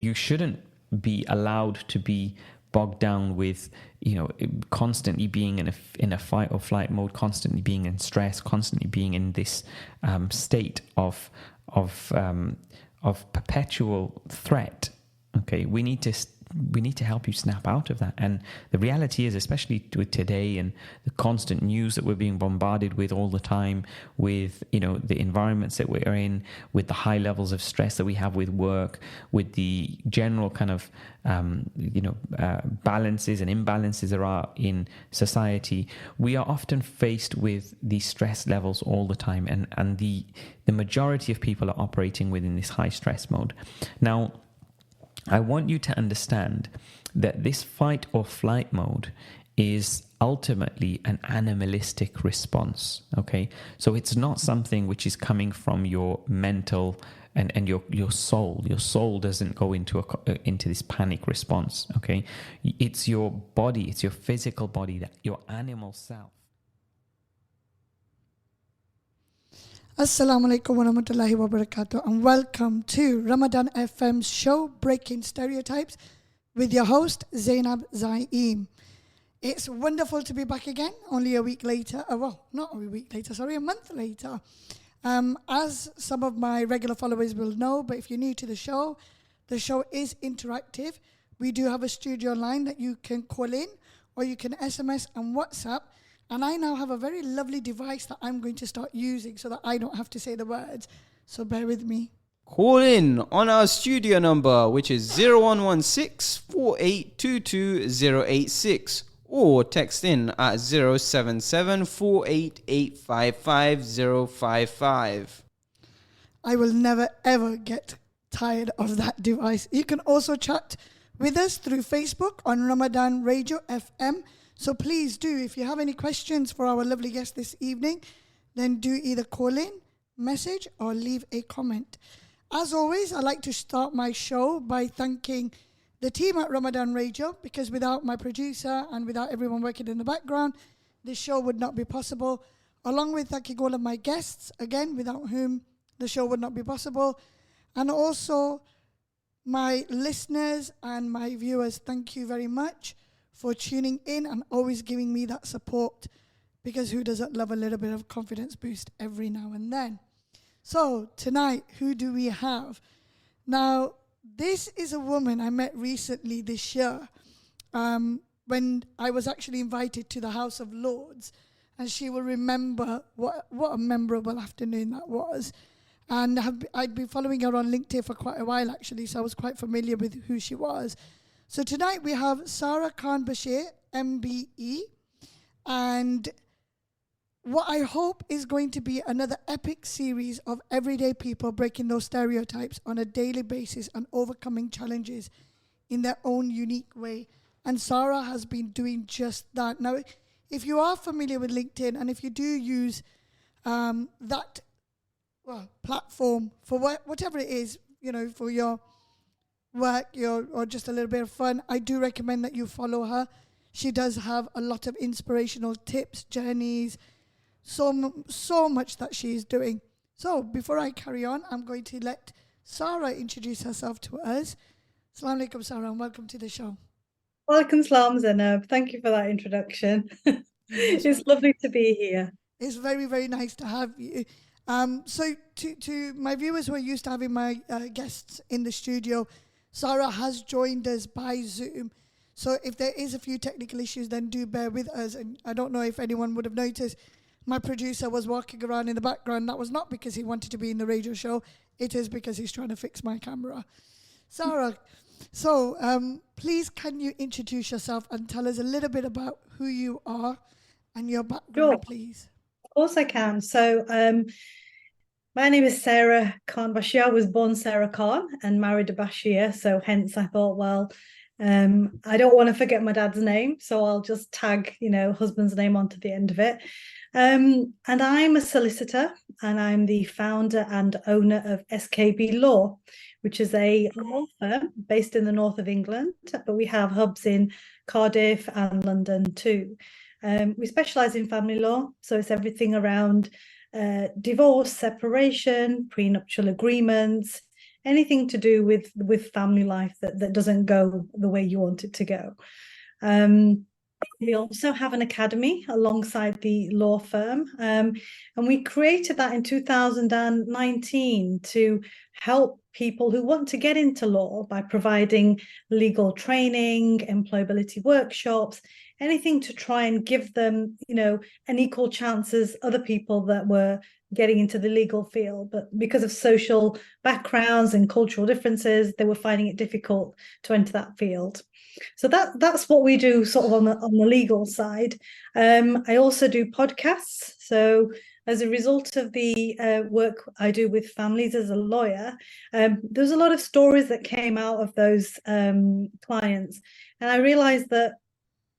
you shouldn't be allowed to be bogged down with, constantly being in a fight or flight mode, constantly being in stress, constantly being in this state of perpetual threat. Okay, we need to help you snap out of that. And the reality is, especially with today and the constant news that we're being bombarded with all the time, with the environments that we're in, with the high levels of stress that we have with work, with the general kind of balances and imbalances there are in society, we are often faced with these stress levels all the time, and the majority of people are operating within this high stress mode. Now, I want you to understand that this fight or flight mode is ultimately an animalistic response, okay? So it's not something which is coming from your mental and your soul. Your soul doesn't go into this panic response, okay? It's your body, it's your physical body, your animal self. Assalamu alaikum wa rahmatullahi wa barakatuh, and welcome to Ramadan FM's show Breaking Stereotypes with your host Zainab Zaeem. It's wonderful to be back again, only a week later. Well, not a week later, sorry, a month later. As some of my regular followers will know, but if you're new to the show is interactive. We do have a studio line that you can call in, or you can SMS and WhatsApp. And I now have a very lovely device that I'm going to start using so that I don't have to say the words. So bear with me. Call in on our studio number, which is 0116 4822 086, or text in at 077 488 055. I will never ever get tired of that device. You can also chat with us through Facebook on Ramadan Radio FM. So please do, if you have any questions for our lovely guest this evening, then do either call in, message, or leave a comment. As always, I like to start my show by thanking the team at Ramadan Radio, because without my producer and without everyone working in the background, this show would not be possible. Along with thanking all of my guests, again, without whom the show would not be possible. And also my listeners and my viewers, thank you very much for tuning in and always giving me that support, because who doesn't love a little bit of confidence boost every now and then? So tonight, who do we have? Now, this is a woman I met recently this year when I was actually invited to the House of Lords, and she will remember what a memorable afternoon that was. And I'd been following her on LinkedIn for quite a while, actually, so I was quite familiar with who she was. So tonight we have Sarah Khan Bashir, MBE, and what I hope is going to be another epic series of everyday people breaking those stereotypes on a daily basis and overcoming challenges in their own unique way. And Sarah has been doing just that. Now, if you are familiar with LinkedIn, and if you do use that platform for whatever it is, for your work or just a little bit of fun, I do recommend that you follow her. She does have a lot of inspirational tips, journeys, so much that she is doing. So before I carry on, I'm going to let Sarah introduce herself to us. Assalamu alaikum, Sarah, and welcome to the show. Welcome, salam, Zainab. Thank you for that introduction. It's lovely to be here. It's very, very nice to have you. So to my viewers who are used to having my guests in the studio, Sarah has joined us by Zoom. So if there is a few technical issues, then do bear with us. And I don't know if anyone would have noticed, my producer was walking around in the background. That was not because he wanted to be in the radio show. It is because he's trying to fix my camera. Sarah, so please can you introduce yourself and tell us a little bit about who you are and your background, Sure. please. Of course I can. So my name is Sarah Khan Bashir. I was born Sarah Khan and married to Bashir. So hence I thought, well, I don't want to forget my dad's name. So I'll just tag, husband's name onto the end of it. And I'm a solicitor, and I'm the founder and owner of SKB Law, which is a law firm based in the north of England, but we have hubs in Cardiff and London too. We specialise in family law, so it's everything around divorce, separation, prenuptial agreements, anything to do with family life that doesn't go the way you want it to go. We also have an academy alongside the law firm, and we created that in 2019 to help people who want to get into law by providing legal training, employability workshops, anything to try and give them, an equal chance as other people that were getting into the legal field. But because of social backgrounds and cultural differences, they were finding it difficult to enter that field. So that's what we do sort of on the legal side. I also do podcasts. So as a result of the work I do with families as a lawyer, there's a lot of stories that came out of those clients. And I realized that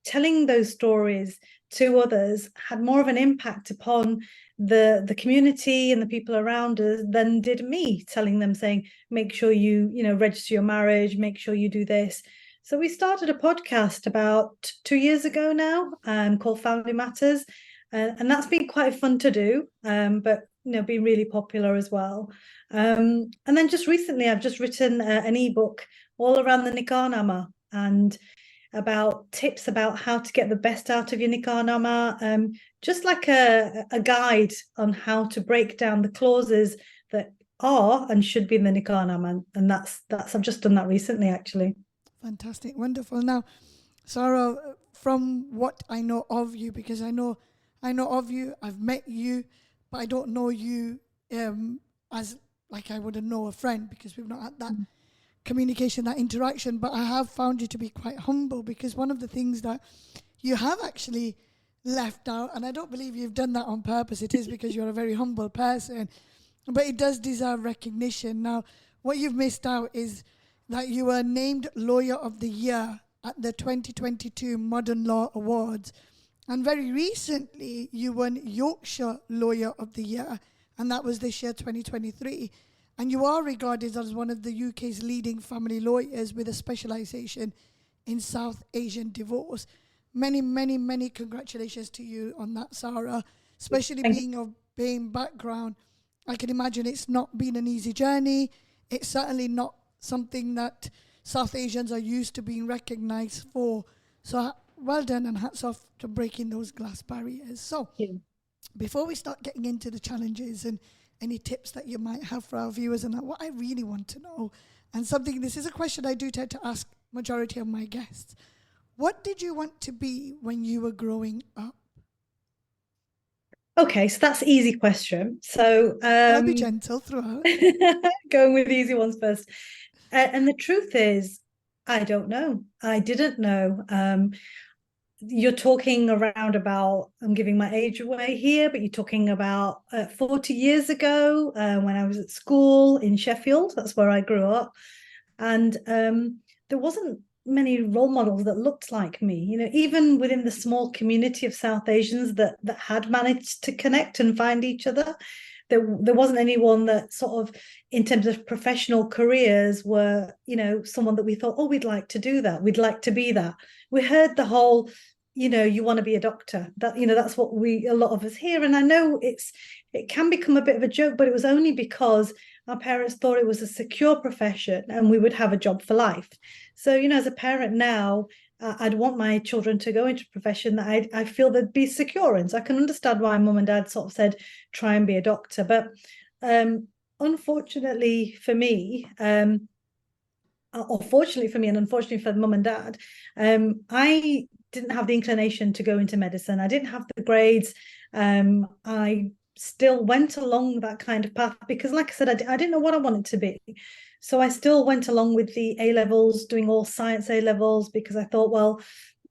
telling those stories to others had more of an impact upon the community and the people around us than did me telling them, saying, make sure you register your marriage, make sure you do this. So we started a podcast about 2 years ago now, called Family Matters, and that's been quite fun to do, but been really popular as well. And then just recently, I've just written an ebook all around the nikah nama and about tips about how to get the best out of your nikah nama, just like a guide on how to break down the clauses that are and should be in the nikah nama, and that's I've just done that recently, actually. Fantastic, wonderful. Now, Sarah, from what I know of you, because I know of you, I've met you, but I don't know you as like I wouldn't know a friend, because we've not had that communication, that interaction. But I have found you to be quite humble, because one of the things that you have actually left out, and I don't believe you've done that on purpose, it is because you're a very humble person, but it does deserve recognition. Now, what you've missed out is that you were named Lawyer of the Year at the 2022 Modern Law Awards. And very recently, you won Yorkshire Lawyer of the Year, and that was this year, 2023. And you are regarded as one of the UK's leading family lawyers with a specialisation in South Asian divorce. Many, many, many congratulations to you on that, Sarah, especially being of BAME background. I can imagine it's not been an easy journey. It's certainly not something that South Asians are used to being recognised for. So well done, and hats off to breaking those glass barriers. So before we start getting into the challenges and any tips that you might have for our viewers, and what I really want to know, and this is a question I do tend to ask majority of my guests, what did you want to be when you were growing up? Okay, so that's an easy question. So I'll be gentle throughout. Going with easy ones first. And the truth is, I don't know. I didn't know. You're talking around about, I'm giving my age away here, but you're talking about 40 years ago when I was at school in Sheffield. That's where I grew up. And there wasn't many role models that looked like me, even within the small community of South Asians that had managed to connect and find each other. There wasn't anyone that sort of, in terms of professional careers, were, someone that we thought, oh, we'd like to do that. We'd like to be that. We heard the whole, you want to be a doctor. That, that's what a lot of us hear. And I know it can become a bit of a joke, but it was only because our parents thought it was a secure profession and we would have a job for life. So, as a parent now, I'd want my children to go into a profession that I feel they'd be secure in. So I can understand why mum and dad sort of said, try and be a doctor. But unfortunately for me, or fortunately for me and unfortunately for mum and dad, I didn't have the inclination to go into medicine. I didn't have the grades. I still went along that kind of path because, like I said, I didn't know what I wanted to be. So I still went along with the A-levels, doing all science A-levels, because I thought, well,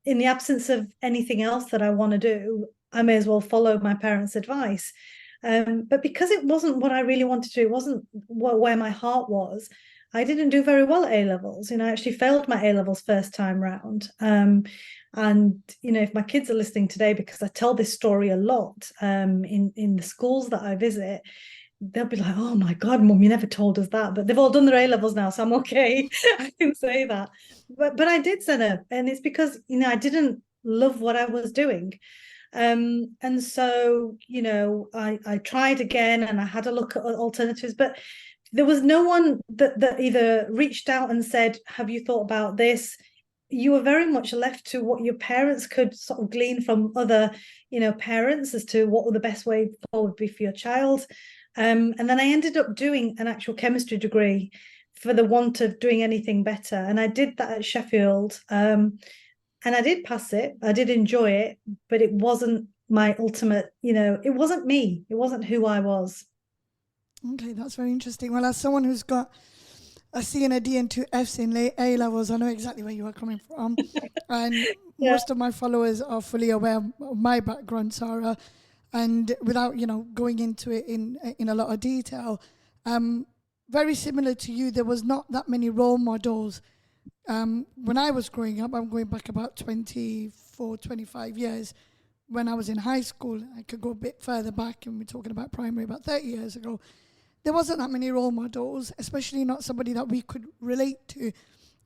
in the absence of anything else that I want to do, I may as well follow my parents' advice. But because it wasn't what I really wanted to do, it wasn't where my heart was, I didn't do very well at A-levels. I actually failed my A-levels first time round. And, if my kids are listening today, because I tell this story a lot in the schools that I visit, they'll be like, oh my God, Mum, you never told us that. But they've all done their A-levels now, so I'm okay. I can say that. But I did, Zainab, and it's because, I didn't love what I was doing. And so, I tried again and I had a look at alternatives. But there was no one that either reached out and said, have you thought about this? You were very much left to what your parents could sort of glean from other, parents as to what the best way forward would be for your child. And then I ended up doing an actual chemistry degree for the want of doing anything better. And I did that at Sheffield. And I did pass it. I did enjoy it, but it wasn't my ultimate, it wasn't me. It wasn't who I was. Okay, that's very interesting. Well, as someone who's got a C and a D and two Fs in late A levels, I know exactly where you are coming from. And most of my followers are fully aware of my background, Sarah. And without, going into it in a lot of detail, very similar to you, there was not that many role models. When I was growing up, I'm going back about 24, 25 years. When I was in high school, I could go a bit further back, and we're talking about primary, about 30 years ago. There wasn't that many role models, especially not somebody that we could relate to.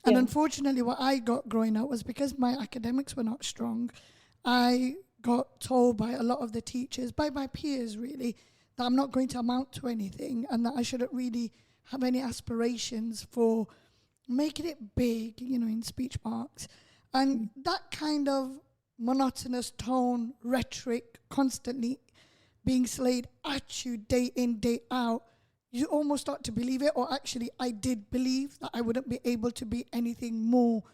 And unfortunately, what I got growing up was because my academics were not strong, I got told by a lot of the teachers, by my peers really, that I'm not going to amount to anything and that I shouldn't really have any aspirations for making it big, in speech marks. And that kind of monotonous tone, rhetoric, constantly being slayed at you day in, day out, you almost start to believe it. Or actually, I did believe that I wouldn't be able to be anything more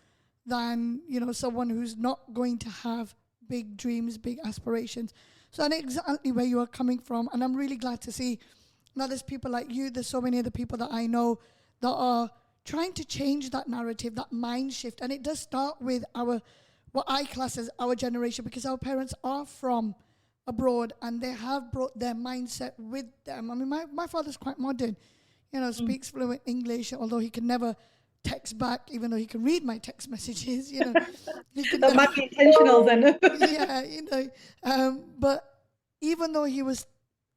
than, someone who's not going to have big dreams, big aspirations. So I know exactly where you are coming from. And I'm really glad to see that there's people like you, there's so many other people that I know that are trying to change that narrative, that mind shift. And it does start with what I class as our generation, because our parents are from abroad and they have brought their mindset with them. I mean, my father's quite modern, speaks fluent English, although he can never text back, even though he can read my text messages, He can that might be intentional then. But even though he was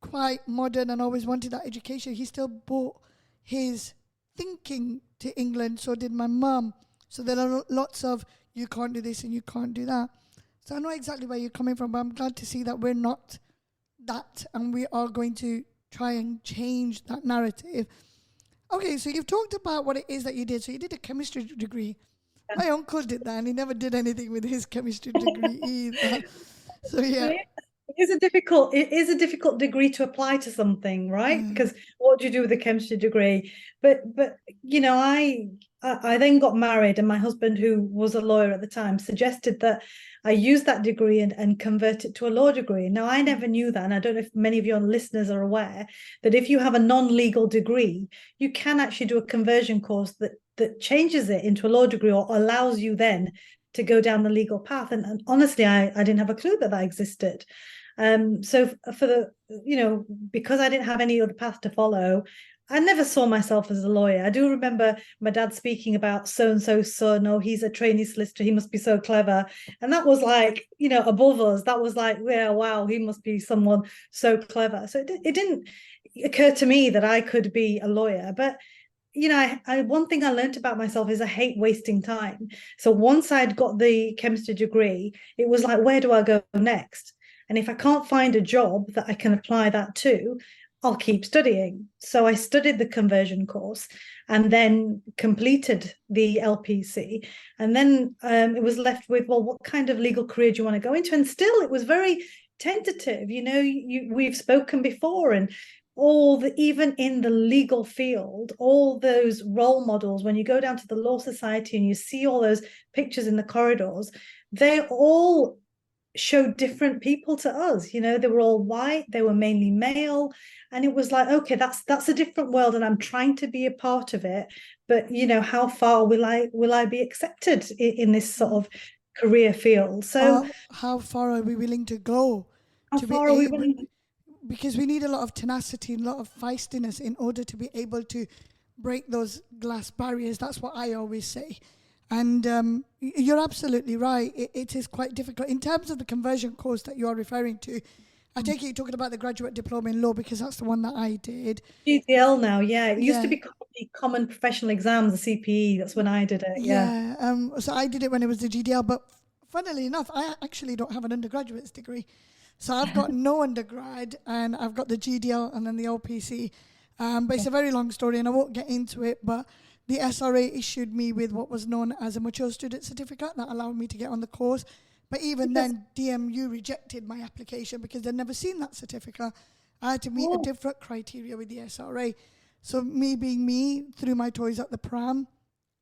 quite modern and always wanted that education, he still brought his thinking to England. So did my mum. So there are lots of, you can't do this and you can't do that. So I know exactly where you're coming from, but I'm glad to see that we're not that, and we are going to try and change that narrative. Okay, so you've talked about what it is that you did. So you did a chemistry degree. My uncle did that, and he never did anything with his chemistry degree either. So yeah. It is a difficult degree to apply to something, right? Because what do you do with a chemistry degree? But I then got married, and my husband, who was a lawyer at the time, suggested that I use that degree and convert it to a law degree. Now, I never knew that, and I don't know if many of your listeners are aware that if you have a non-legal degree, you can actually do a conversion course that changes it into a law degree or allows you then to go down the legal path. And honestly, I didn't have a clue that existed. So for the, because I didn't have any other path to follow, I never saw myself as a lawyer. I do remember my dad speaking about so-and-so's son, oh, he's a trainee solicitor, he must be so clever. And that was like, above us. That was like, yeah, wow, he must be someone so clever. So it didn't occur to me that I could be a lawyer. But one thing I learned about myself is I hate wasting time. So once I'd got the chemistry degree, it was like, where do I go next? And if I can't find a job that I can apply that to, I'll keep studying. So I studied the conversion course and then completed the LPC. And then it was left with, well, what kind of legal career do you want to go into? And still, it was very tentative. We've spoken before, and even in the legal field, all those role models, when you go down to the Law Society and you see all those pictures in the corridors, they all showed different people to us. They were all white, they were mainly male, and it was like, okay, that's a different world, and I'm trying to be a part of it, but how far will I be accepted in this sort of career field? So how far are we willing to go? Because we need a lot of tenacity and a lot of feistiness in order to be able to break those glass barriers. That's what I always say. And you're absolutely right. It is quite difficult. In terms of the conversion course that you are referring to, I take it you're talking about the graduate diploma in law, because that's the one that I did. GDL now, yeah. It used to be the Common Professional Exams, the CPE. That's when I did it, yeah. So I did it when it was the GDL, but funnily enough, I actually don't have an undergraduate's degree. So I've got no undergrad, and I've got the GDL and then the LPC. But it's a very long story and I won't get into it. But the SRA issued me with what was known as a mature student certificate that allowed me to get on the course. But even then, DMU rejected my application because they'd never seen that certificate. I had to meet a different criteria with the SRA. So me being me, threw my toys at the pram,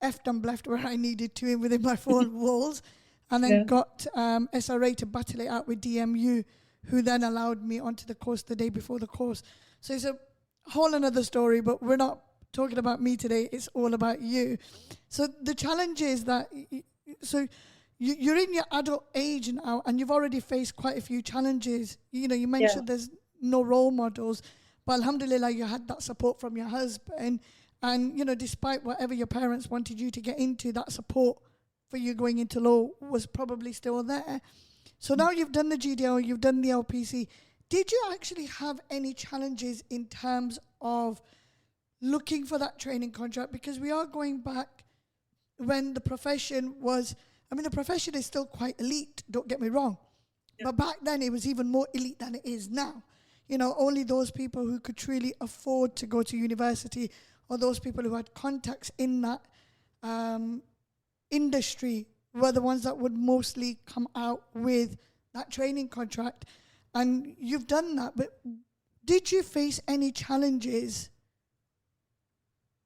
effed and bleffed where I needed to within my four walls, and then got SRA to battle it out with DMU, who then allowed me onto the course the day before the course. So it's a whole another story, but we're not talking about me today. It's all about you. So the challenge is that, you're in your adult age now, and you've already faced quite a few challenges. You know, you mentioned there's no role models, but alhamdulillah, you had that support from your husband. And, you know, despite whatever your parents wanted you to get into, that support for you going into law was probably still there. So now you've done the GDL, you've done the LPC. Did you actually have any challenges in terms of looking for that training contract? Because we are going back when the profession was, the profession is still quite elite, don't get me wrong. But back then it was even more elite than it is now. You know, only those people who could truly afford to go to university, or those people who had contacts in that industry, were the ones that would mostly come out with that training contract. And you've done that, but did you face any challenges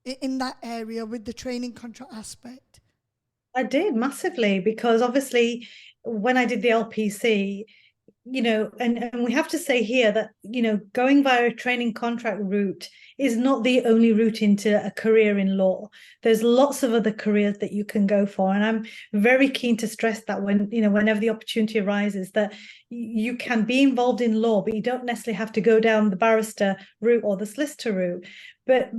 in that area with the training contract aspect? I did massively, because obviously when I did the LPC, you know, and we have to say here that, you know, going via a training contract route is not the only route into a career in law. There's lots of other careers that you can go for. And I'm very keen to stress that whenever the opportunity arises, that you can be involved in law, but you don't necessarily have to go down the barrister route or the solicitor route. But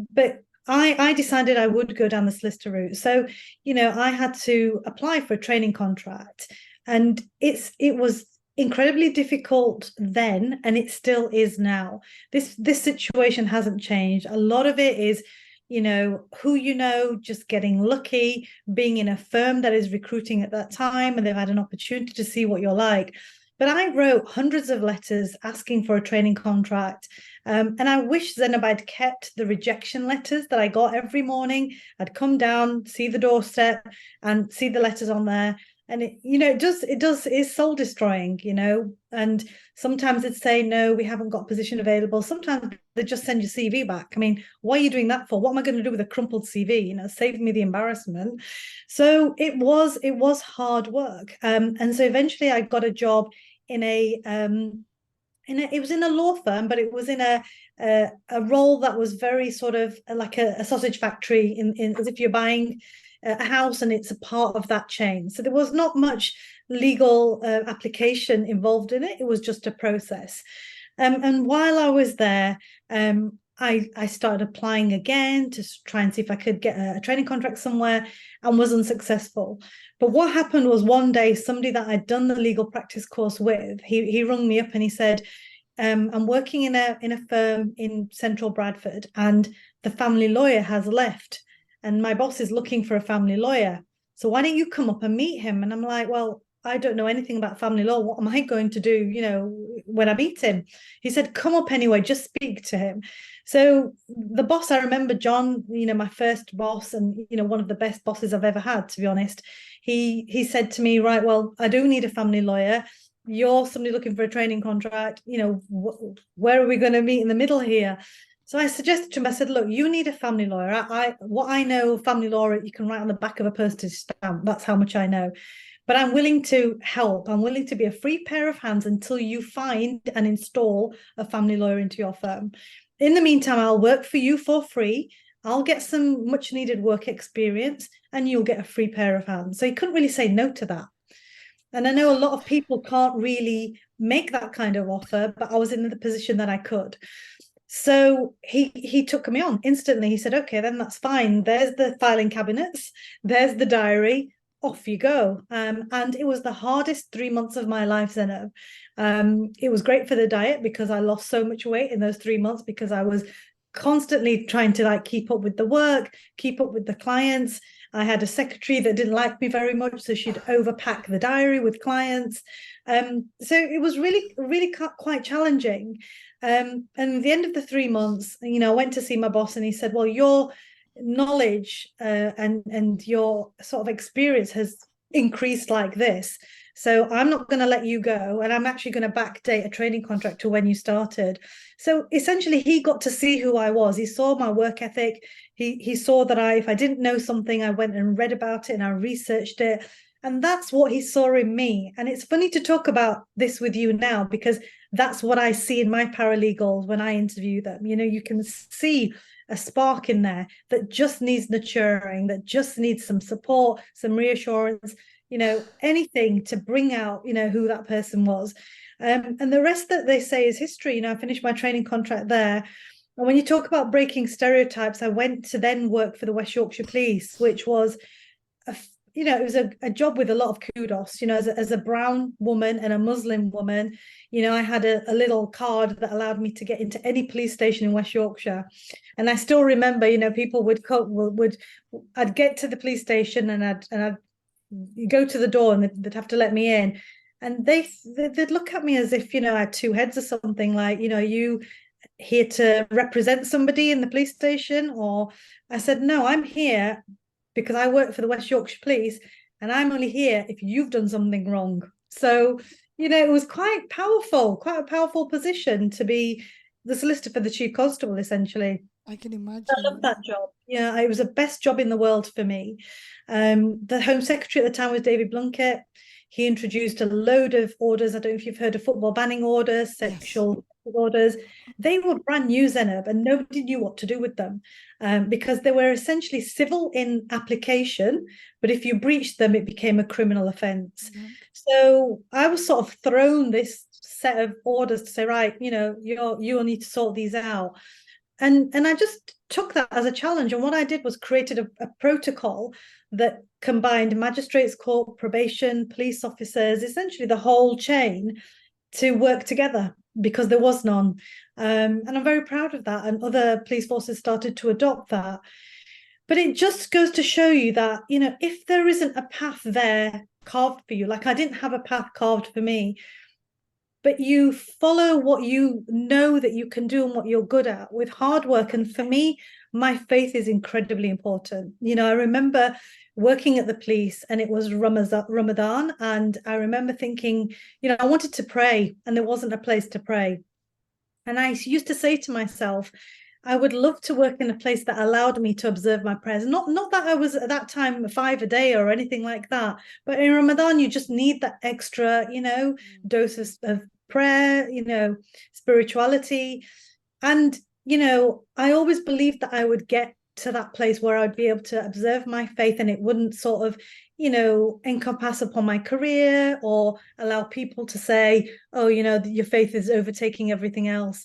I decided I would go down the solicitor route. So, you know, I had to apply for a training contract, and it was incredibly difficult then, and it still is now. This situation hasn't changed. A lot of it is, you know, who you know, just getting lucky, being in a firm that is recruiting at that time, and they've had an opportunity to see what you're like. But I wrote hundreds of letters asking for a training contract. And I wish, Zainab, I'd kept the rejection letters that I got every morning. I'd come down, see the doorstep and see the letters on there. And it's soul destroying, you know. And sometimes it'd say, no, we haven't got a position available. Sometimes they just send your CV back. I mean, why are you doing that for? What am I going to do with a crumpled CV? You know, save me the embarrassment. So it was hard work. And so eventually I got a job it was in a law firm, but it was in a role that was very sort of like a sausage factory, in as if you're buying a house and it's a part of that chain. So there was not much legal application involved in it. It was just a process. And while I was there, I started applying again to try and see if I could get a training contract somewhere, and was unsuccessful. But what happened was, one day, somebody that I'd done the legal practice course with, he rung me up and he said, I'm working in a firm in central Bradford, and the family lawyer has left, and my boss is looking for a family lawyer. So why don't you come up and meet him? And I'm like, well, I don't know anything about family law. What am I going to do, you know, when I meet him? He said, come up anyway, just speak to him. So the boss, I remember John, you know, my first boss, and, you know, one of the best bosses I've ever had, to be honest. He said to me, right, well, I do need a family lawyer. You're somebody looking for a training contract. You know, where are we going to meet in the middle here? So I suggested to him, I said, look, you need a family lawyer. What I know of family law, you can write on the back of a postage stamp. That's how much I know. But I'm willing to help. I'm willing to be a free pair of hands until you find and install a family lawyer into your firm. In the meantime, I'll work for you for free. I'll get some much needed work experience, and you'll get a free pair of hands. So he couldn't really say no to that. And I know a lot of people can't really make that kind of offer, but I was in the position that I could. So he took me on instantly. He said, okay, then that's fine. There's the filing cabinets. There's the diary. Off you go. And it was the hardest 3 months of my life, Zainab. It was great for the diet, because I lost so much weight in those 3 months, because I was constantly trying to like keep up with the work, keep up with the clients. I had a secretary that didn't like me very much, so she'd overpack the diary with clients. So it was really, really quite challenging. And at the end of the 3 months, you know, I went to see my boss and he said, well, your knowledge and your sort of experience has increased like this. So I'm not going to let you go. And I'm actually going to backdate a training contract to when you started. So essentially, he got to see who I was. He saw my work ethic. He saw that if I didn't know something, I went and read about it and I researched it. And that's what he saw in me. And it's funny to talk about this with you now because that's what I see in my paralegals when I interview them. You know, you can see a spark in there that just needs nurturing, that just needs some support, some reassurance, you know, anything to bring out, you know, who that person was. And the rest that they say is history. You know, I finished my training contract there. And when you talk about breaking stereotypes, I went to then work for the West Yorkshire Police, which was you know, it was a job with a lot of kudos, you know, as a brown woman and a Muslim woman, you know, I had a little card that allowed me to get into any police station in West Yorkshire. And I still remember, you know, people I'd get to the police station and I'd go to the door and they'd have to let me in. And they'd look at me as if, you know, I had two heads or something, like, you know, you here to represent somebody in the police station? Or I said, no, I'm here because I work for the West Yorkshire Police and I'm only here if you've done something wrong. So, you know, it was quite a powerful position to be the solicitor for the chief constable, essentially. I can imagine. I love that job. Yeah, it was the best job in the world for me. The Home Secretary at the time was David Blunkett. He introduced a load of orders. I don't know if you've heard of football banning orders, sexual orders. They were brand new, Zainab, and nobody knew what to do with them because they were essentially civil in application, but if you breached them, it became a criminal offence. Mm-hmm. So I was sort of thrown this set of orders to say, right, you know, you'll need to sort these out. And I just took that as a challenge. And what I did was created a protocol that combined magistrates court, probation, police officers, essentially the whole chain to work together because there was none. And I'm very proud of that. And other police forces started to adopt that. But it just goes to show you that, you know, if there isn't a path there carved for you, like I didn't have a path carved for me, but you follow what you know that you can do and what you're good at with hard work. And for me, my faith is incredibly important. You know, I remember working at the police and it was Ramadan. And I remember thinking, you know, I wanted to pray and there wasn't a place to pray. And I used to say to myself, I would love to work in a place that allowed me to observe my prayers. Not that I was at that time 5 a day or anything like that. But in Ramadan, you just need that extra, you know, dose of prayer, you know, spirituality. And, you know, I always believed that I would get to that place where I'd be able to observe my faith and it wouldn't sort of, you know, encompass upon my career or allow people to say, oh, you know, your faith is overtaking everything else.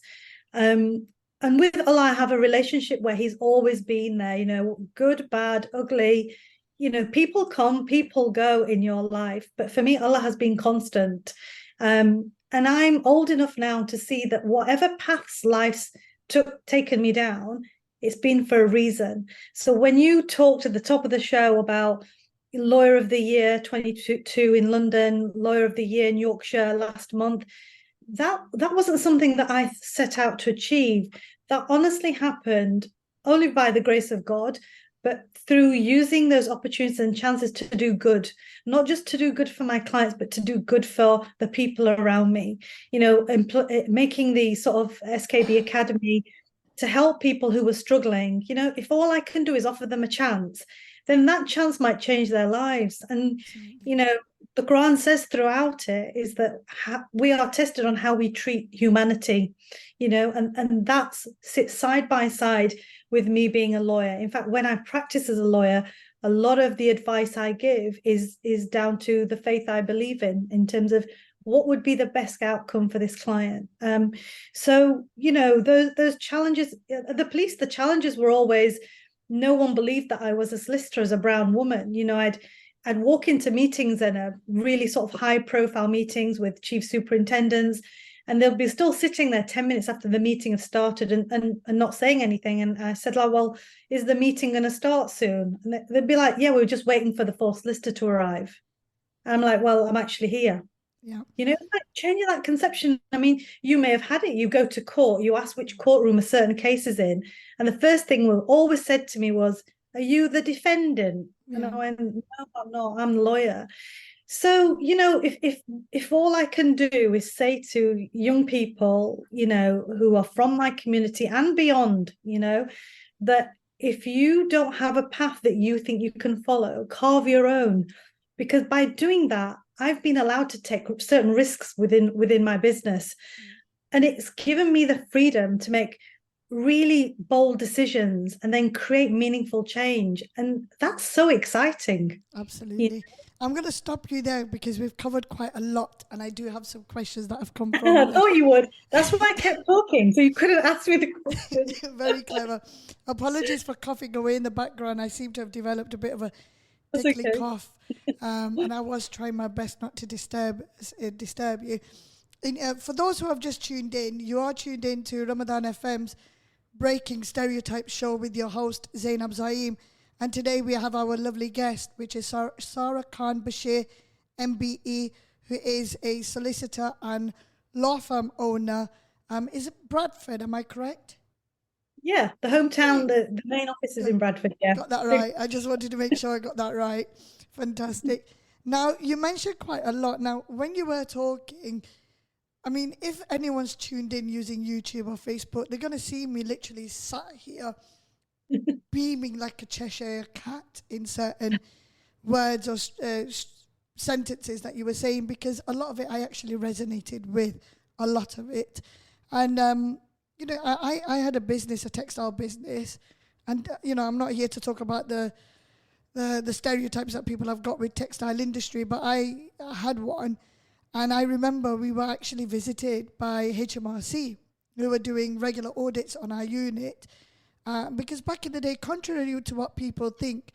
And with Allah, I have a relationship where he's always been there, you know, good, bad, ugly, you know, people come, people go in your life. But for me, Allah has been constant. And I'm old enough now to see that whatever paths life's taken me down, it's been for a reason. So when you talked at the top of the show about Lawyer of the Year 22 in London, Lawyer of the Year in Yorkshire last month, that wasn't something that I set out to achieve. That honestly happened only by the grace of God, but through using those opportunities and chances to do good, not just to do good for my clients, but to do good for the people around me. You know, making the sort of SKB Academy to help people who were struggling. You know, if all I can do is offer them a chance, then that chance might change their lives. And, you know, the Quran says throughout it is that we are tested on how we treat humanity, you know, and that sits side by side with me being a lawyer. In fact, when I practice as a lawyer, a lot of the advice I give is down to the faith I believe in terms of what would be the best outcome for this client. So, you know, those challenges, the police, the challenges were always, no one believed that I was a solicitor as a brown woman. You know, I'd walk into meetings and a really sort of high profile meetings with chief superintendents, and they'll be still sitting there 10 minutes after the meeting has started and not saying anything. And I said, oh, well, is the meeting going to start soon? And they'd be like, yeah, we were just waiting for the fourth solicitor to arrive. And I'm like, well, I'm actually here. Yeah. You know, it's like changing that conception. I mean, you may have had it. You go to court, you ask which courtroom a certain case is in, and the first thing will always said to me was, "Are you the defendant?" And I Yeah. went, "No, I'm not. I'm the lawyer." So, you know, if all I can do is say to young people, you know, who are from my community and beyond, you know, that if you don't have a path that you think you can follow, carve your own. Because by doing that, I've been allowed to take certain risks within my business. And it's given me the freedom to make really bold decisions and then create meaningful change. And that's so exciting. Absolutely. I'm going to stop you there because we've covered quite a lot, and I do have some questions that have come I from. thought you would. That's why I kept talking. So you couldn't ask me the question. Very clever. Apologies for coughing away in the background. I seem to have developed a bit of a That's tickly okay. cough, and I was trying my best not to disturb you. For those who have just tuned in, you are tuned in to Ramadan FM's Breaking Stereotypes show with your host Zainab Zaeem, and today we have our lovely guest, which is Sarah Khan Bashir, MBE, who is a solicitor and law firm owner. Is it Bradford? Am I correct? Yeah, the hometown, the main office is in Bradford. Yeah. Got that right. I just wanted to make sure I got that right. Fantastic. Now, you mentioned quite a lot. Now, when you were talking, I mean, if anyone's tuned in using YouTube or Facebook, they're going to see me literally sat here beaming like a Cheshire cat in certain words or sentences that you were saying, because a lot of it I actually resonated with, a lot of it. And, you know, I had a business, a textile business, and, you know, I'm not here to talk about the stereotypes that people have got with textile industry, but I had one. And I remember we were actually visited by HMRC, who were doing regular audits on our unit. Because back in the day, contrary to what people think,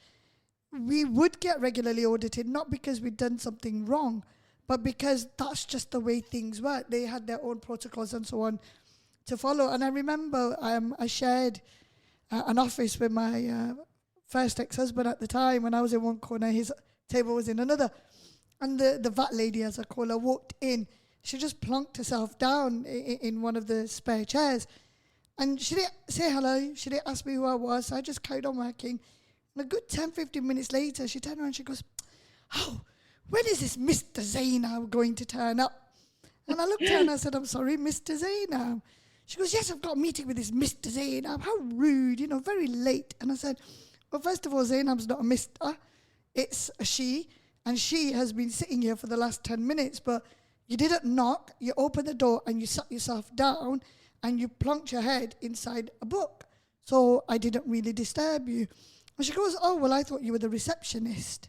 we would get regularly audited, not because we'd done something wrong, but because that's just the way things work. They had their own protocols and so on to follow. And I remember I shared an office with my first ex-husband at the time. When I was in one corner, his table was in another. And the VAT lady, as I call her, walked in. She just plonked herself down in one of the spare chairs. And she didn't say hello. She didn't ask me who I was. So I just carried on working. And a good 10, 15 minutes later, she turned around and she goes, "Oh, when is this Mr. Zainab going to turn up?" And I looked at her and I said, "I'm sorry, Mr. Zainab." She goes, "Yes, I've got a meeting with this Mr. Zainab. How rude, you know, very late." And I said, "Well, first of all, Zainab's not a Mr. It's a she. And she has been sitting here for the last 10 minutes, but you didn't knock, you opened the door and you sat yourself down and you plonked your head inside a book. So I didn't really disturb you." And she goes, "Oh, well, I thought you were the receptionist."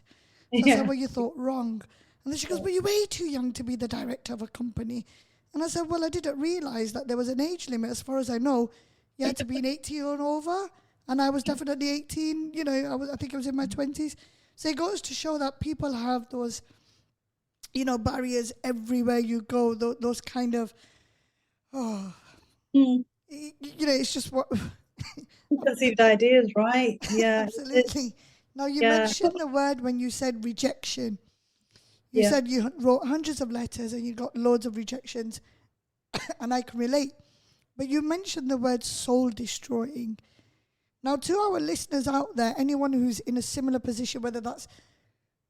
So I said, "Well, you thought wrong." And then she goes, "But you're way too young to be the director of a company." And I said, "Well, I didn't realize that there was an age limit. As far as I know, you had to be an 18 and over. And I was definitely 18, you know, I think I was in my 20s. So it goes to show that people have those, you know, barriers everywhere you go, those kind of, you know, it's just what... Conceived ideas, right? Yeah. Absolutely. Now, you mentioned the word when you said rejection. You said you wrote hundreds of letters and you got loads of rejections, and I can relate. But you mentioned the word soul destroying. Now, to our listeners out there, anyone who's in a similar position, whether that's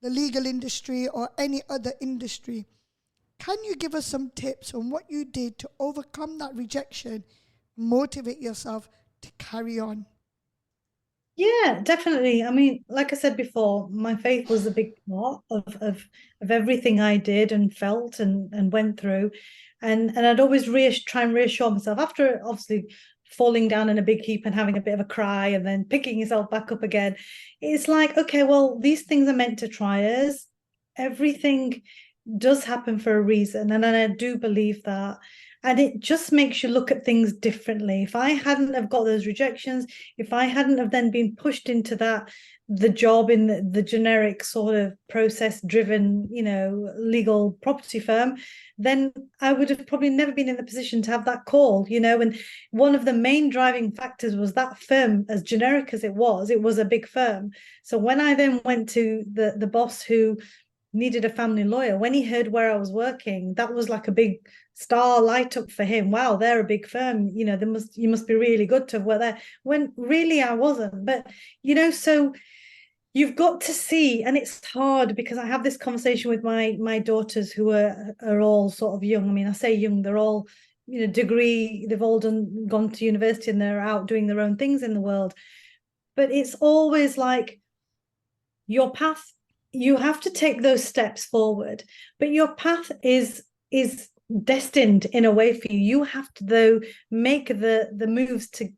the legal industry or any other industry, can you give us some tips on what you did to overcome that rejection, motivate yourself to carry on? Yeah, definitely. I mean, like I said before, my faith was a big part of everything I did and felt and went through. And I'd always try and reassure myself after obviously falling down in a big heap and having a bit of a cry and then picking yourself back up again. It's like, okay, well, these things are meant to try us. Everything does happen for a reason. And I do believe that. And it just makes you look at things differently. If I hadn't have got those rejections, if I hadn't have then been pushed into the job in the generic sort of process-driven, you know, legal property firm, then I would have probably never been in the position to have that call, you know. And one of the main driving factors was that firm, as generic as it was a big firm. So when I then went to the boss who needed a family lawyer. When he heard where I was working, that was like a big star light up for him. Wow, they're a big firm. You know, you must be really good to work there. When really I wasn't. But, you know, so you've got to see, and it's hard because I have this conversation with my daughters who are all sort of young. I mean, I say young, they're all, you know, degree, they've all gone to university and they're out doing their own things in the world. But it's always like your path, you have to take those steps forward, but your path is destined in a way for you. You have to, though, make the moves to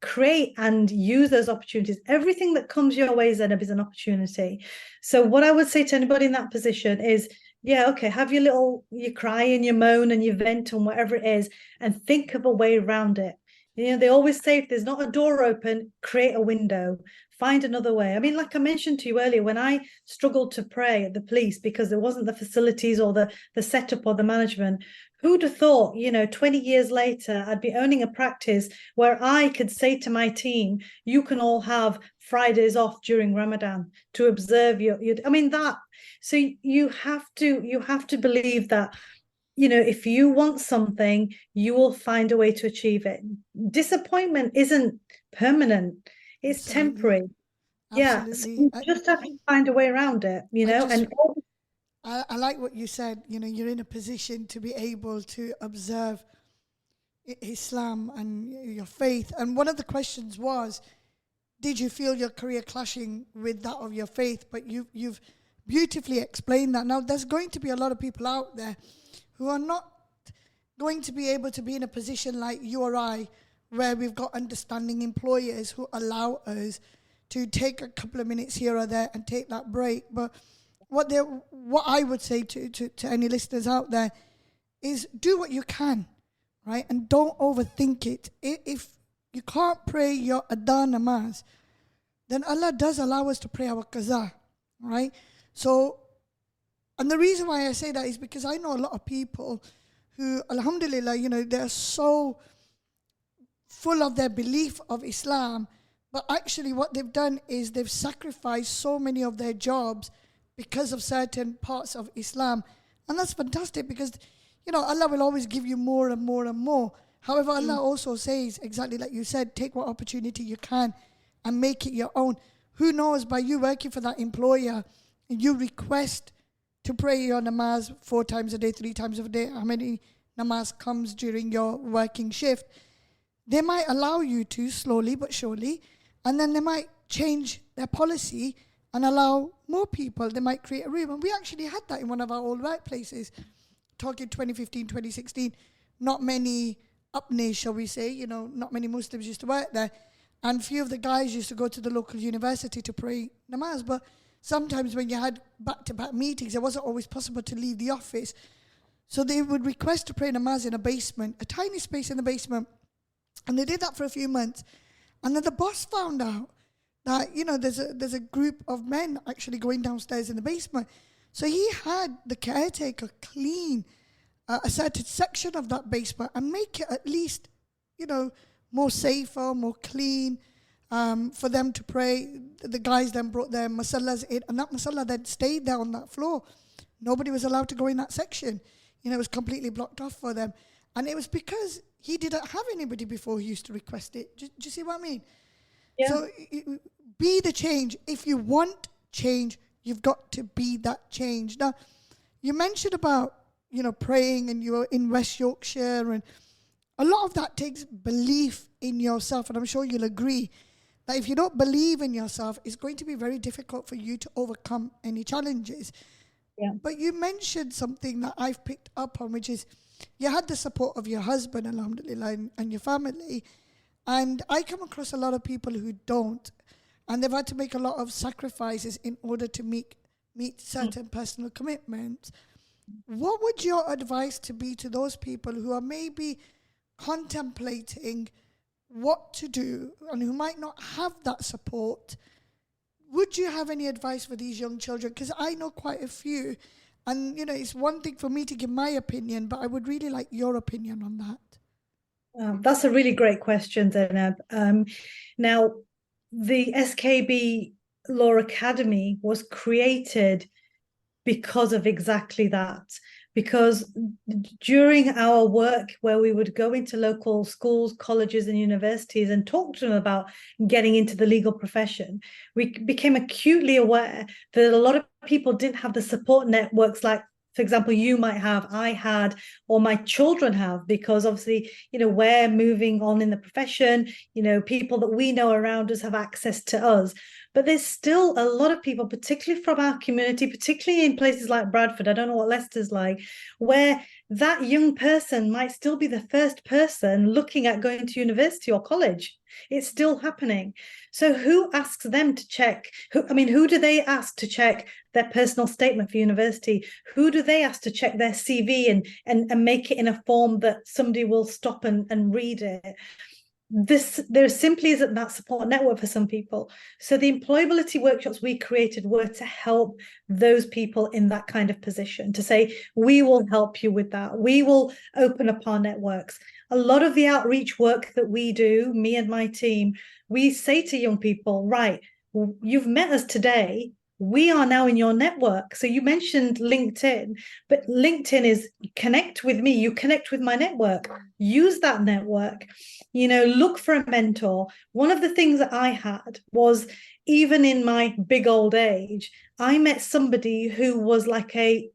create and use those opportunities. Everything that comes your way, Zainab, is an opportunity. So what I would say to anybody in that position is, yeah, okay, have you cry and you moan and you vent and whatever it is, and think of a way around it. You know, they always say, if there's not a door open, create a window, find another way. I mean, like I mentioned to you earlier, when I struggled to pray at the police because there wasn't the facilities or the setup or the management, who'd have thought, you know, 20 years later, I'd be owning a practice where I could say to my team, you can all have Fridays off during Ramadan to observe your I mean, that. So you have to believe that, you know, if you want something, you will find a way to achieve it. Disappointment isn't permanent. It's Absolutely. temporary. Yeah. So Absolutely. you just have to find a way around it, you know, I like what you said. You know, you're in a position to be able to observe Islam and your faith. And one of the questions was, did you feel your career clashing with that of your faith? But you've beautifully explained that. Now, there's going to be a lot of people out there who are not going to be able to be in a position like you or I, where we've got understanding employers who allow us to take a couple of minutes here or there and take that break. But what I would say to any listeners out there is do what you can, right? And don't overthink it. If you can't pray your Adhan namaz, then Allah does allow us to pray our qaza, right? So, and the reason why I say that is because I know a lot of people who, alhamdulillah, you know, they're so full of their belief of Islam, but actually what they've done is they've sacrificed so many of their jobs because of certain parts of Islam. And that's fantastic because, you know, Allah will always give you more and more and more. However, Allah also says, exactly like you said, take what opportunity you can and make it your own. Who knows, by you working for that employer, and you request to pray your namaz 4 times a day, 3 times a day, how many namaz comes during your working shift, they might allow you to slowly but surely, and then they might change their policy and allow more people. They might create a room. And we actually had that in one of our old workplaces, talking 2015, 2016. Not many upnays, shall we say, you know, not many Muslims used to work there. And few of the guys used to go to the local university to pray namaz. But sometimes when you had back-to-back meetings, it wasn't always possible to leave the office. So they would request to pray namaz in a basement, a tiny space in the basement. And they did that for a few months. And then the boss found out that, you know, there's a group of men actually going downstairs in the basement. So he had the caretaker clean a certain section of that basement and make it at least, you know, more safer, more clean, for them to pray. The guys then brought their masallas in, and that masalla then stayed there on that floor. Nobody was allowed to go in that section. You know, it was completely blocked off for them. And it was because he didn't have anybody before he used to request it. Do you see what I mean? Yeah. So be the change. If you want change, you've got to be that change. Now, you mentioned about, you know, praying, and you were in West Yorkshire, and a lot of that takes belief in yourself. And I'm sure you'll agree that if you don't believe in yourself, it's going to be very difficult for you to overcome any challenges. Yeah. But you mentioned something that I've picked up on, which is you had the support of your husband, alhamdulillah, and your family. And I come across a lot of people who don't. And they've had to make a lot of sacrifices in order to meet certain personal commitments. What would your advice to be to those people who are maybe contemplating what to do and who might not have that support? Would you have any advice for these young children? Because I know quite a few. And, you know, it's one thing for me to give my opinion, but I would really like your opinion on that. That's a really great question, Zainab. Now, the SKB Law Academy was created because of exactly that. Because during our work, where we would go into local schools, colleges, and universities and talk to them about getting into the legal profession, we became acutely aware that a lot of people didn't have the support networks like, for example, you might have, I had, or my children have, because obviously, we're moving on in the profession, people that we know around us have access to us. But there's still a lot of people, particularly from our community, particularly in places like Bradford, I don't know what Leicester's like, where that young person might still be the first person looking at going to university or college. It's still happening. So who asks them to check? Who do they ask to check their personal statement for university? Who do they ask to check their CV and make it in a form that somebody will stop and read it? There simply isn't that support network for some people. So the employability workshops we created were to help those people in that kind of position, to say, we will help you with that. We will open up our networks. A lot of the outreach work that we do, me and my team, we say to young people, right, you've met us today. We are now in your network. So you mentioned LinkedIn, but LinkedIn is connect with me. You connect with my network. Use that network. Look for a mentor. One of the things that I had was, even in my big old age, I met somebody who was like a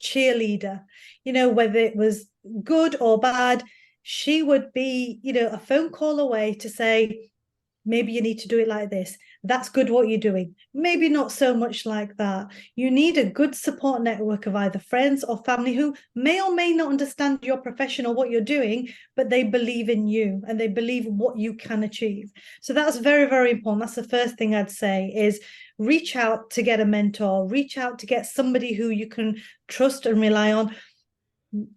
cheerleader, whether it was good or bad. She would be, a phone call away to say, maybe you need to do it like this. That's good what you're doing. Maybe not so much like that. You need a good support network of either friends or family who may or may not understand your profession or what you're doing, but they believe in you and they believe in what you can achieve. So that's very, very important. That's the first thing I'd say is reach out to get a mentor, reach out to get somebody who you can trust and rely on.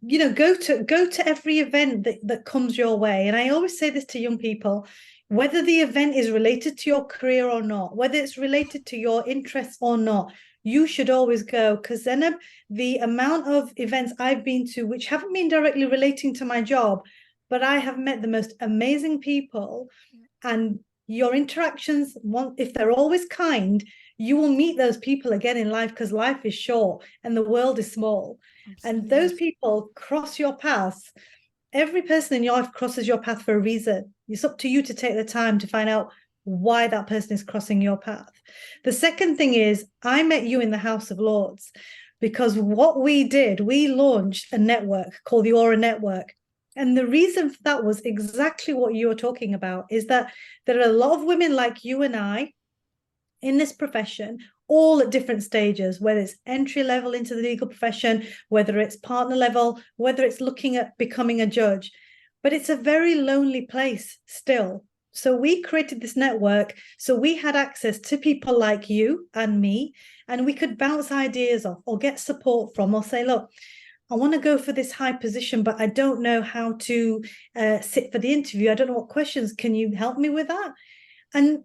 Go to every event that comes your way. And I always say this to young people, whether the event is related to your career or not, whether it's related to your interests or not, you should always go. Because Zainab, the amount of events I've been to, which haven't been directly relating to my job, but I have met the most amazing people, and your interactions, if they're always kind, you will meet those people again in life, because life is short and the world is small. Absolutely. And those people cross your paths. Every person in your life crosses your path for a reason. It's up to you to take the time to find out why that person is crossing your path. The second thing is, I met you in the House of Lords, because what we did, we launched a network called the Aura Network. And the reason for that was exactly what you were talking about, is that there are a lot of women like you and I in this profession, all at different stages, whether it's entry level into the legal profession, whether it's partner level, whether it's looking at becoming a judge. But it's a very lonely place still. So we created this network so we had access to people like you and me, and we could bounce ideas off or get support from, or say, look, I want to go for this high position, but I don't know how to sit for the interview. I don't know what questions. Can you help me with that? And,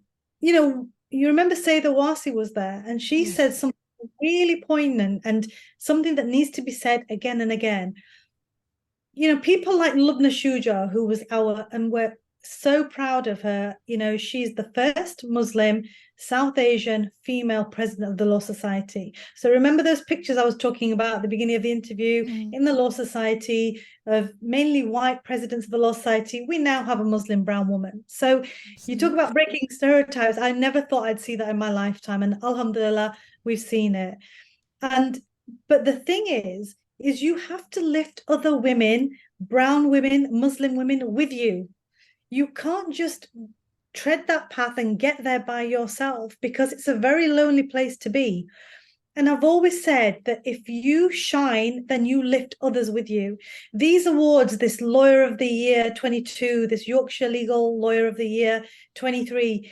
you remember Sayeda Wasi was there, and she said something really poignant and something that needs to be said again and again. People like Lubna Shuja, who was and we're so proud of her. She's the first Muslim South Asian female president of the Law Society. So remember those pictures I was talking about at the beginning of the interview in the Law Society of mainly white presidents of the Law Society. We now have a Muslim brown woman. So you talk about breaking stereotypes. I never thought I'd see that in my lifetime, and alhamdulillah, we've seen it. But the thing is you have to lift other women, brown women, Muslim women with you. You can't just tread that path and get there by yourself, because it's a very lonely place to be. And I've always said that if you shine, then you lift others with you. These awards, this Lawyer of the Year 22, this Yorkshire Legal Lawyer of the Year 23,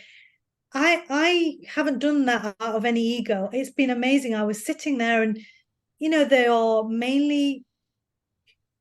I haven't done that out of any ego. It's been amazing. I was sitting there and, they are mainly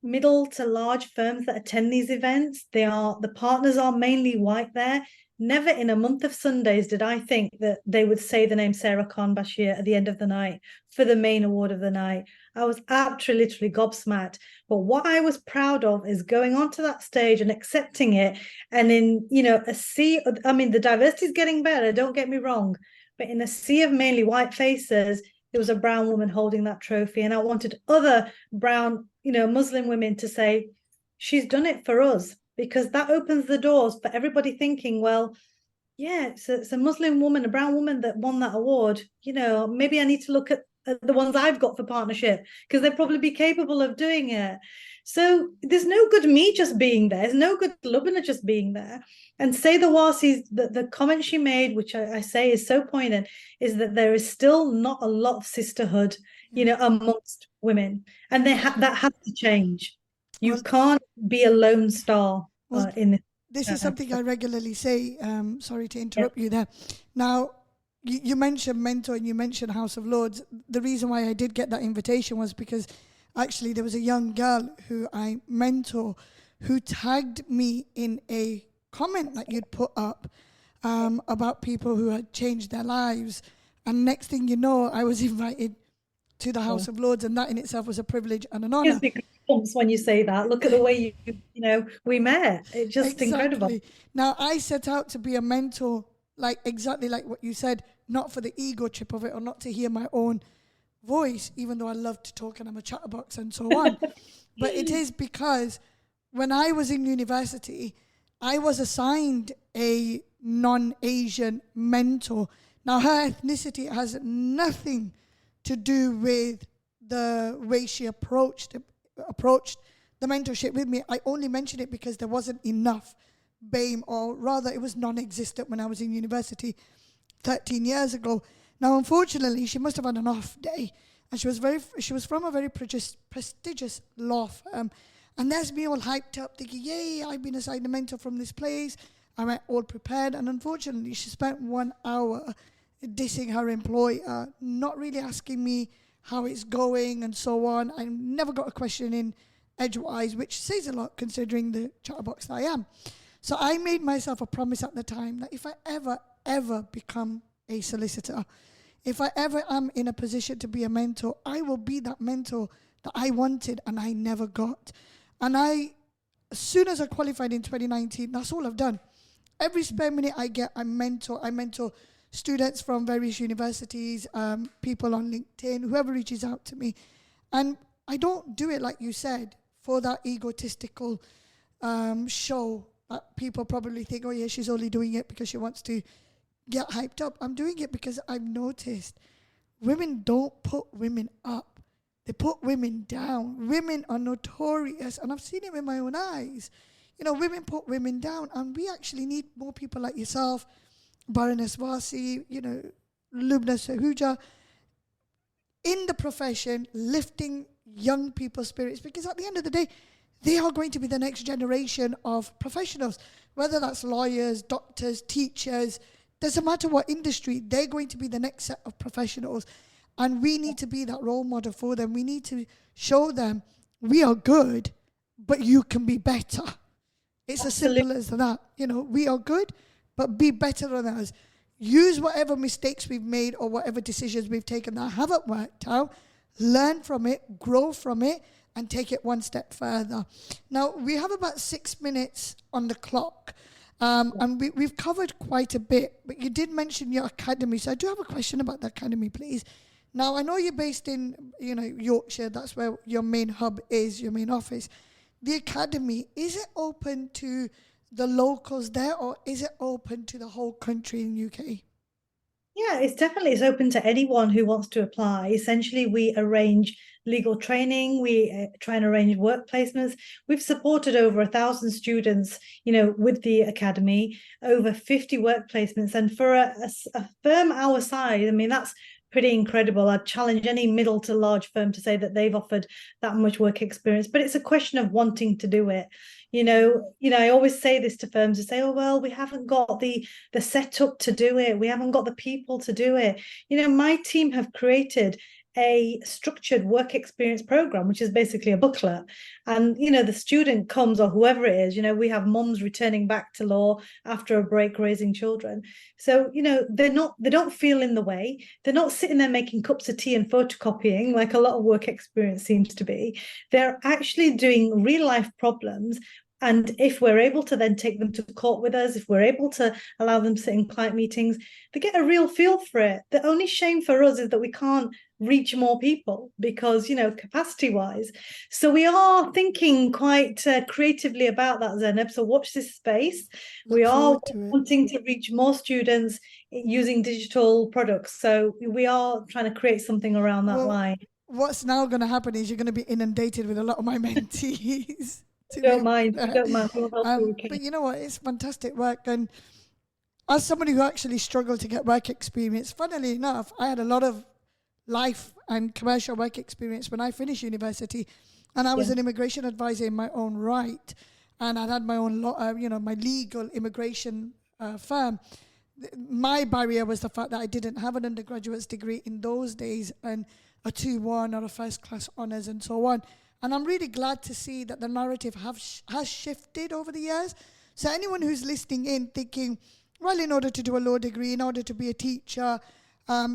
middle to large firms that attend these events. The partners are mainly white there. Never in a month of Sundays did I think that they would say the name Sarah Khan Bashir at the end of the night for the main award of the night. I was absolutely literally gobsmacked. But what I was proud of is going onto that stage and accepting it. And in, a sea, the diversity is getting better, don't get me wrong, but in a sea of mainly white faces, there was a brown woman holding that trophy. And I wanted other brown, Muslim women to say, she's done it for us, because that opens the doors for everybody thinking, well, yeah, it's a Muslim woman, a brown woman that won that award. Maybe I need to look at the ones I've got for partnership, because they'd probably be capable of doing it. So there's no good me just being there. There's no good Lubna just being there. And say the Wasi's, the comment she made, which I say is so poignant, is that there is still not a lot of sisterhood, amongst women. And that has to change. You can't be a lone star in this. This is something I regularly say. Sorry to interrupt you there. Now, you mentioned mentor and you mentioned House of Lords. The reason why I did get that invitation was because actually there was a young girl who I mentor who tagged me in a comment that you'd put up about people who had changed their lives. And next thing you know, I was invited to the House of Lords, and that in itself was a privilege and an honor. When you say that, look at the way we met. It's just incredible. Now, I set out to be a mentor, exactly like what you said, not for the ego trip of it, or not to hear my own voice, even though I love to talk and I'm a chatterbox and so on. But it is because when I was in university, I was assigned a non-Asian mentor. Now, her ethnicity has nothing to do with the way she approached the mentorship with me. I only mentioned it because there wasn't enough BAME, or rather it was non-existent when I was in university 13 years ago. Now, unfortunately, she must have had an off day, and she was from a very prestigious law firm. And there's me all hyped up, thinking, yay, I've been assigned a mentor from this place. I went all prepared, and unfortunately, she spent 1 hour dissing her employer, not really asking me how it's going and so on. I never got a question in edgewise, which says a lot considering the chatterbox that I am. So I made myself a promise at the time that if I ever become a solicitor, if I ever am in a position to be a mentor, I will be that mentor that I wanted and I never got. And as soon as I qualified in 2019, that's all I've done. Every spare minute I get, I mentor students from various universities, people on LinkedIn, whoever reaches out to me. And I don't do it, like you said, for that egotistical show that people probably think, oh yeah, she's only doing it because she wants to get hyped up. I'm doing it because I've noticed women don't put women up. They put women down. Women are notorious, and I've seen it with my own eyes. Women put women down, and we actually need more people like yourself, Baroness Wasi, Lubna Sahuja, in the profession, lifting young people's spirits, because at the end of the day, they are going to be the next generation of professionals, whether that's lawyers, doctors, teachers, doesn't matter what industry, they're going to be the next set of professionals. And we need to be that role model for them. We need to show them we are good, but you can be better. It's Absolutely. as simple as that. We are good, but be better than us. Use whatever mistakes we've made or whatever decisions we've taken that haven't worked out, learn from it, grow from it, and take it one step further. Now, we have about 6 minutes on the clock, and we've covered quite a bit, but you did mention your academy, so I do have a question about the academy, please. Now, I know you're based in Yorkshire, that's where your main hub is, your main office. The academy, is it open to the locals there, or is it open to the whole country in UK? Yeah, it's open to anyone who wants to apply. Essentially, we arrange legal training, we try and arrange work placements. We've supported over 1,000 students, with the academy, over 50 work placements. And for a firm our size, that's pretty incredible. I'd challenge any middle to large firm to say that they've offered that much work experience, but it's a question of wanting to do it. I always say this to firms who say, oh, well, we haven't got the setup to do it. We haven't got the people to do it. My team have created a structured work experience program, which is basically a booklet. And, the student comes, or whoever it is, we have mums returning back to law after a break raising children. So, they don't feel in the way. They're not sitting there making cups of tea and photocopying like a lot of work experience seems to be. They're actually doing real life problems And if we're able to then take them to court with us, if we're able to allow them to sit in client meetings, they get a real feel for it. The only shame for us is that we can't reach more people because, capacity wise. So we are thinking quite creatively about that, Zainab. So watch this space. We are wanting to reach more students using digital products. So we are trying to create something around that line. What's now going to happen is you're going to be inundated with a lot of my mentees. Don't mind. But you know what? It's fantastic work. And as somebody who actually struggled to get work experience, funnily enough, I had a lot of life and commercial work experience when I finished university. And I was an immigration advisor in my own right. And I had my own, my legal immigration firm. My barrier was the fact that I didn't have an undergraduate's degree in those days and a 2-1 or a first class honours and so on. And I'm really glad to see that the narrative has shifted over the years. So anyone who's listening in thinking, well, in order to do a law degree, in order to be a teacher,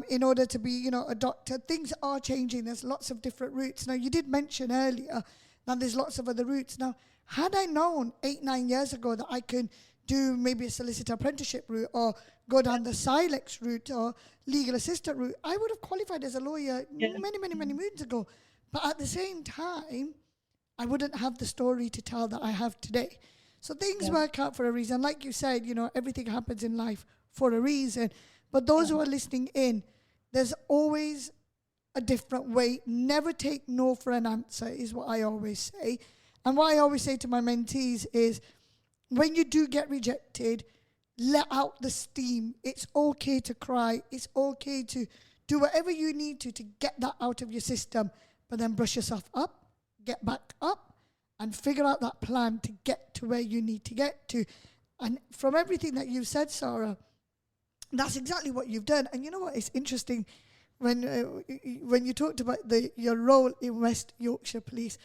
in order to be, a doctor, things are changing. There's lots of different routes. Now, you did mention earlier that there's lots of other routes. Now, had I known 8-9 years ago that I could do maybe a solicitor apprenticeship route or go down the Silex route or legal assistant route, I would have qualified as a lawyer many moons ago. But at the same time, I wouldn't have the story to tell that I have today. So things work out for a reason. Like you said, everything happens in life for a reason. But those who are listening in, there's always a different way. Never take no for an answer is what I always say. And what I always say to my mentees is, when you do get rejected, let out the steam. It's okay to cry. It's okay to do whatever you need to get that out of your system. But then brush yourself up, get back up, and figure out that plan to get to where you need to get to. And from everything that you've said, Sarah, that's exactly what you've done. And you know what? It's interesting when you talked about your role in West Yorkshire Police.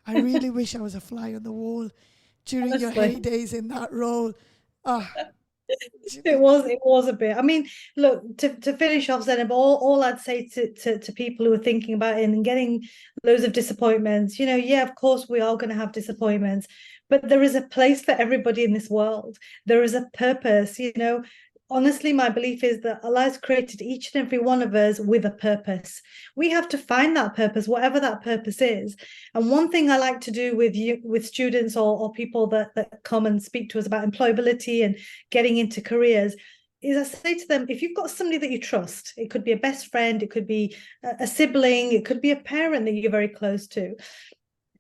I really wish I was a fly on the wall during your heydays in that role. It was a bit. I mean, look, to finish off, Zainab, all I'd say to people who are thinking about it and getting loads of disappointments, of course we are going to have disappointments, but there is a place for everybody in this world. There is a purpose, Honestly, my belief is that Allah's created each and every one of us with a purpose. We have to find that purpose, whatever that purpose is. And one thing I like to do with students or people that come and speak to us about employability and getting into careers is I say to them, if you've got somebody that you trust, it could be a best friend, it could be a sibling, it could be a parent that you're very close to.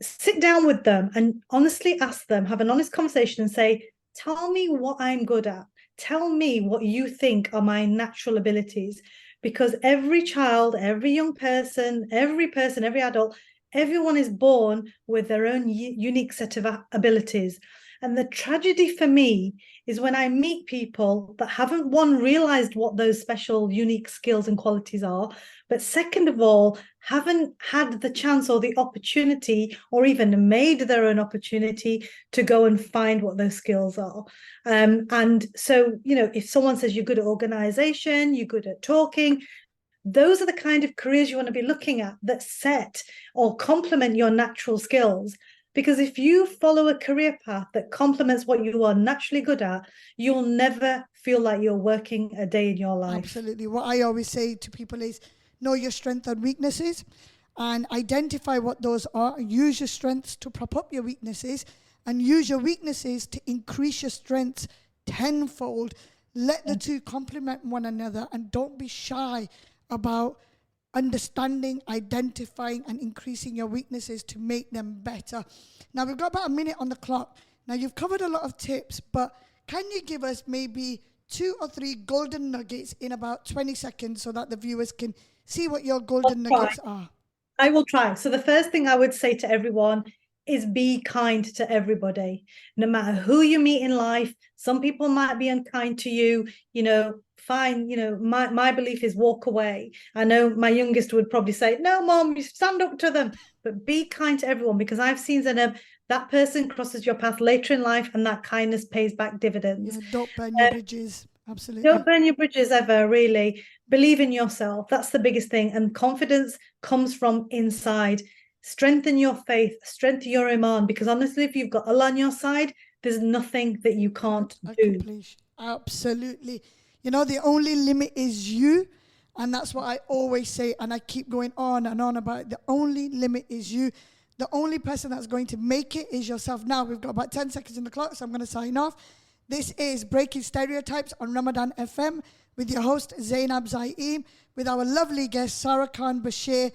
Sit down with them and honestly ask them, have an honest conversation and say, tell me what I'm good at. Tell me what you think are my natural abilities, because every child, every young person, every adult, everyone is born with their own unique set of abilities. And the tragedy for me is when I meet people that haven't, one, realized what those special, unique skills and qualities are, but second of all, haven't had the chance or the opportunity or even made their own opportunity to go and find what those skills are. And so, if someone says you're good at organization, you're good at talking, those are the kind of careers you want to be looking at that set or complement your natural skills. Because if you follow a career path that complements what you are naturally good at, you'll never feel like you're working a day in your life. Absolutely. What I always say to people is know your strengths and weaknesses and identify what those are. Use your strengths to prop up your weaknesses and use your weaknesses to increase your strengths tenfold. Let the two complement one another and don't be shy about understanding, identifying and increasing your weaknesses to make them better. Now, we've got about a minute on the clock. Now, you've covered a lot of tips, but can you give us maybe 2 or 3 golden nuggets in about 20 seconds so that the viewers can see what your golden nuggets are? I will try. So the first thing I would say to everyone is be kind to everybody, no matter who you meet in life. Some people might be unkind to you, fine. My belief is walk away. I know my youngest would probably say, no, Mom, you stand up to them, but be kind to everyone, because I've seen Zainab, that person crosses your path later in life and that kindness pays back dividends. Yeah, don't burn your bridges. Absolutely. Don't burn your bridges ever, really. Believe in yourself. That's the biggest thing. And confidence comes from inside. strengthen your faith, strengthen your iman, because honestly, if you've got Allah on your side, there's nothing that you can't do. Absolutely. You know, the only limit is you. And that's what I always say. And I keep going on and on about it. The only limit is you. The only person that's going to make it is yourself. Now, we've got about 10 seconds in the clock, so I'm going to sign off. This is Breaking Stereotypes on Ramadan FM with your host, Zainab Zaeem, with our lovely guest, Sarah Khan Bashir.